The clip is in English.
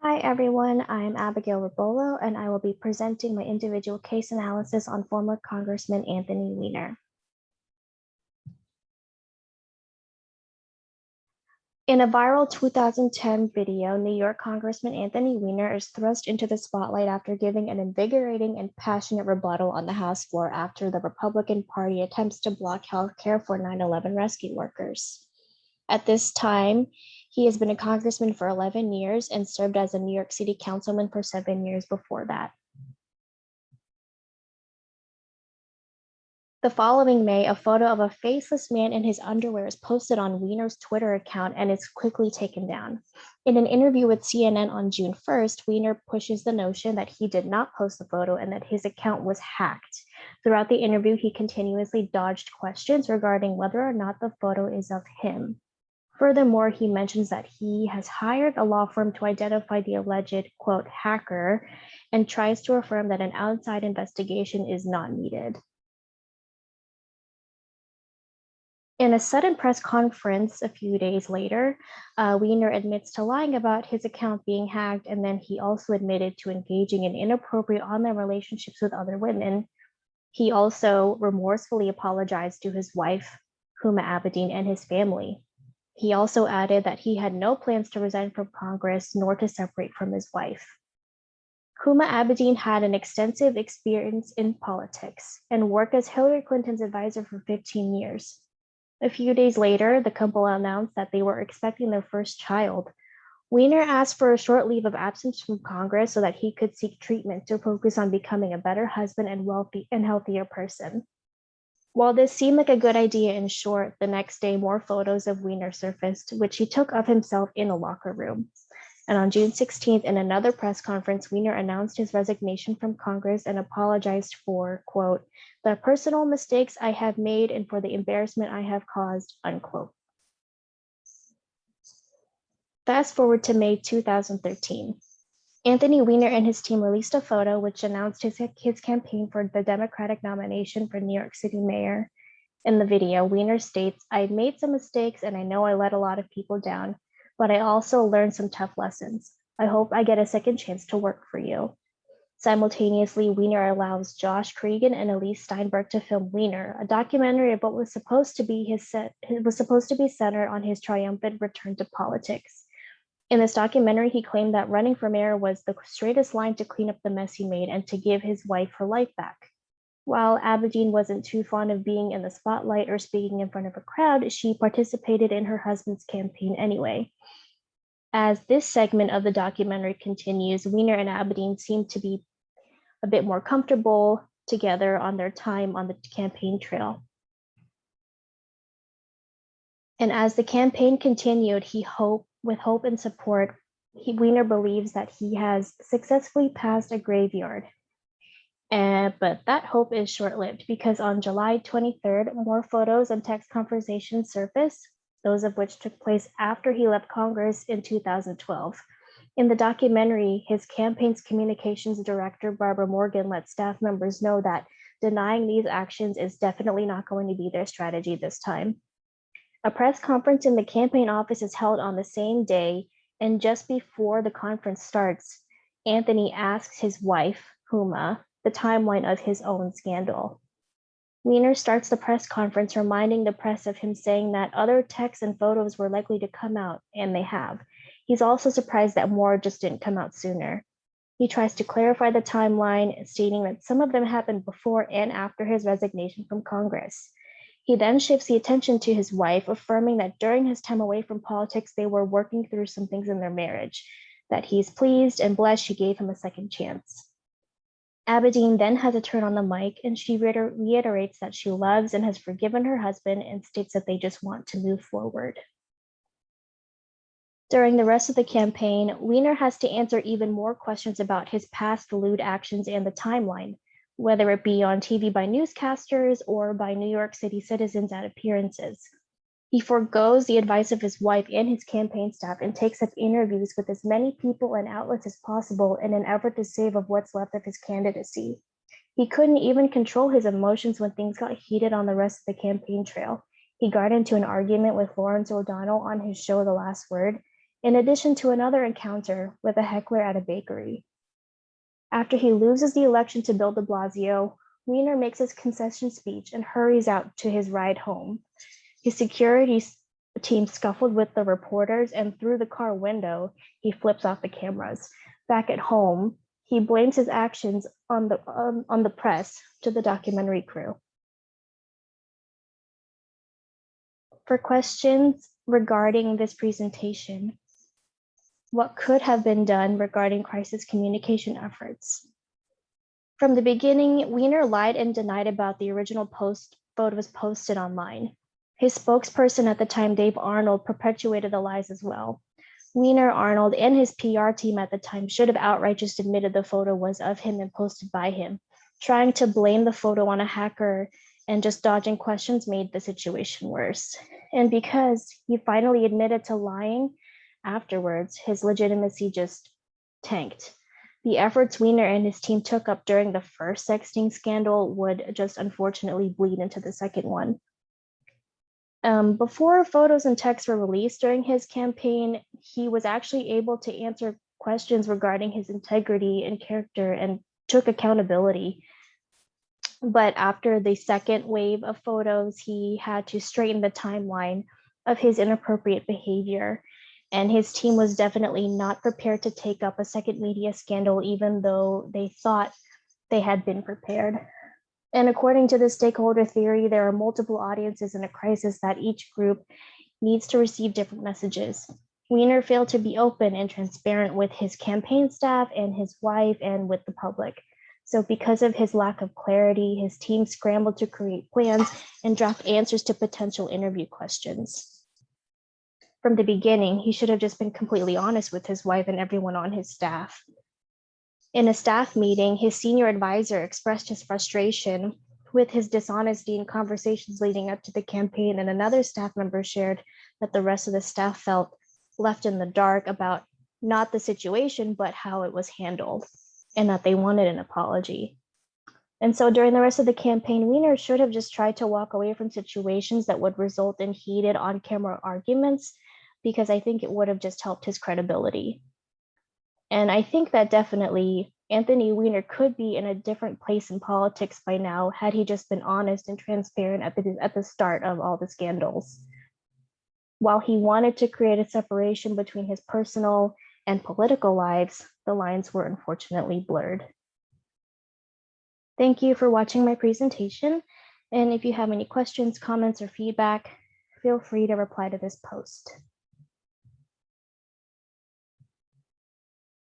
Hi everyone, I'm Abigail Rabolo and I will be presenting my individual case analysis on former Congressman Anthony Weiner. In a viral 2010 video, New York Congressman Anthony Weiner is thrust into the spotlight after giving an invigorating and passionate rebuttal on the House floor after the Republican Party attempts to block health care for 9/11 rescue workers. At this time, he has been a congressman for 11 years and served as a New York City councilman for 7 years before that. The following May, a photo of a faceless man in his underwear is posted on Weiner's Twitter account and is quickly taken down. In an interview with CNN on June 1st, Weiner pushes the notion that he did not post the photo and that his account was hacked. Throughout the interview, he continuously dodged questions regarding whether or not the photo is of him. Furthermore, he mentions that he has hired a law firm to identify the alleged, quote, hacker, and tries to affirm that an outside investigation is not needed. In a sudden press conference a few days later, Weiner admits to lying about his account being hacked, and then he also admitted to engaging in inappropriate online relationships with other women. He also remorsefully apologized to his wife, Huma Abedin, and his family. He also added that he had no plans to resign from Congress nor to separate from his wife. Huma Abedin had an extensive experience in politics and worked as Hillary Clinton's advisor for 15 years. A few days later, the couple announced that they were expecting their first child. Weiner asked for a short leave of absence from Congress so that he could seek treatment to focus on becoming a better husband and wealthy and healthier person. While this seemed like a good idea in short, the next day more photos of Weiner surfaced, which he took of himself in a locker room. And on June 16th, in another press conference, Weiner announced his resignation from Congress and apologized for, quote, the personal mistakes I have made and for the embarrassment I have caused, unquote. Fast forward to May 2013. Anthony Weiner and his team released a photo which announced his campaign for the Democratic nomination for New York City mayor. In the video, Weiner states, I've made some mistakes and I know I let a lot of people down, but I also learned some tough lessons. I hope I get a second chance to work for you. Simultaneously, Weiner allows Josh Cregan and Elise Steinberg to film Weiner, a documentary about what was supposed to be centered on his triumphant return to politics. In this documentary, he claimed that running for mayor was the straightest line to clean up the mess he made and to give his wife her life back. While Abedin wasn't too fond of being in the spotlight or speaking in front of a crowd, she participated in her husband's campaign anyway. As this segment of the documentary continues, Weiner and Abedin seem to be a bit more comfortable together on their time on the campaign trail. And as the campaign continued, with hope and support, Weiner believes that he has successfully passed a graveyard. But that hope is short-lived because on July 23rd, more photos and text conversations surfaced, those of which took place after he left Congress in 2012. In the documentary, his campaign's communications director, Barbara Morgan, let staff members know that denying these actions is definitely not going to be their strategy this time. A press conference in the campaign office is held on the same day, and just before the conference starts, Anthony asks his wife, Huma, the timeline of his own scandal. Weiner starts the press conference reminding the press of him saying that other texts and photos were likely to come out, and they have. He's also surprised that more just didn't come out sooner. He tries to clarify the timeline, stating that some of them happened before and after his resignation from Congress. He then shifts the attention to his wife, affirming that during his time away from politics, they were working through some things in their marriage, that he's pleased and blessed she gave him a second chance. Abedin then has a turn on the mic, and she reiterates that she loves and has forgiven her husband and states that they just want to move forward. During the rest of the campaign, Weiner has to answer even more questions about his past lewd actions and the timeline, whether it be on TV by newscasters or by New York City citizens at appearances. He forgoes the advice of his wife and his campaign staff and takes up interviews with as many people and outlets as possible in an effort to save of what's left of his candidacy. He couldn't even control his emotions when things got heated on the rest of the campaign trail. He got into an argument with Lawrence O'Donnell on his show The Last Word, in addition to another encounter with a heckler at a bakery. After he loses the election to Bill de Blasio, Weiner makes his concession speech and hurries out to his ride home. His security team scuffled with the reporters, and through the car window, he flips off the cameras. Back at home, he blames his actions on the press to the documentary crew. For questions regarding this presentation, what could have been done regarding crisis communication efforts? From the beginning, Weiner lied and denied about the original photos posted online. His spokesperson at the time, Dave Arnold, perpetuated the lies as well. Weiner, Arnold, and his PR team at the time should have outright just admitted the photo was of him and posted by him. Trying to blame the photo on a hacker and just dodging questions made the situation worse. And because he finally admitted to lying afterwards, his legitimacy just tanked. The efforts Weiner and his team took up during the first sexting scandal would just unfortunately bleed into the second one. Before photos and texts were released during his campaign, he was actually able to answer questions regarding his integrity and character and took accountability. But after the second wave of photos, he had to straighten the timeline of his inappropriate behavior. And his team was definitely not prepared to take up a second media scandal, even though they thought they had been prepared. And according to the stakeholder theory, there are multiple audiences in a crisis that each group needs to receive different messages. Weiner failed to be open and transparent with his campaign staff and his wife and with the public. So because of his lack of clarity, his team scrambled to create plans and draft answers to potential interview questions. From the beginning, he should have just been completely honest with his wife and everyone on his staff. In a staff meeting, his senior advisor expressed his frustration with his dishonesty in conversations leading up to the campaign, and another staff member shared that the rest of the staff felt left in the dark about not the situation, but how it was handled, and that they wanted an apology. And so during the rest of the campaign, Weiner should have just tried to walk away from situations that would result in heated on-camera arguments, because I think it would have just helped his credibility. And I think that definitely Anthony Weiner could be in a different place in politics by now had he just been honest and transparent at the start of all the scandals. While he wanted to create a separation between his personal and political lives, the lines were unfortunately blurred. Thank you for watching my presentation. And if you have any questions, comments, or feedback, feel free to reply to this post.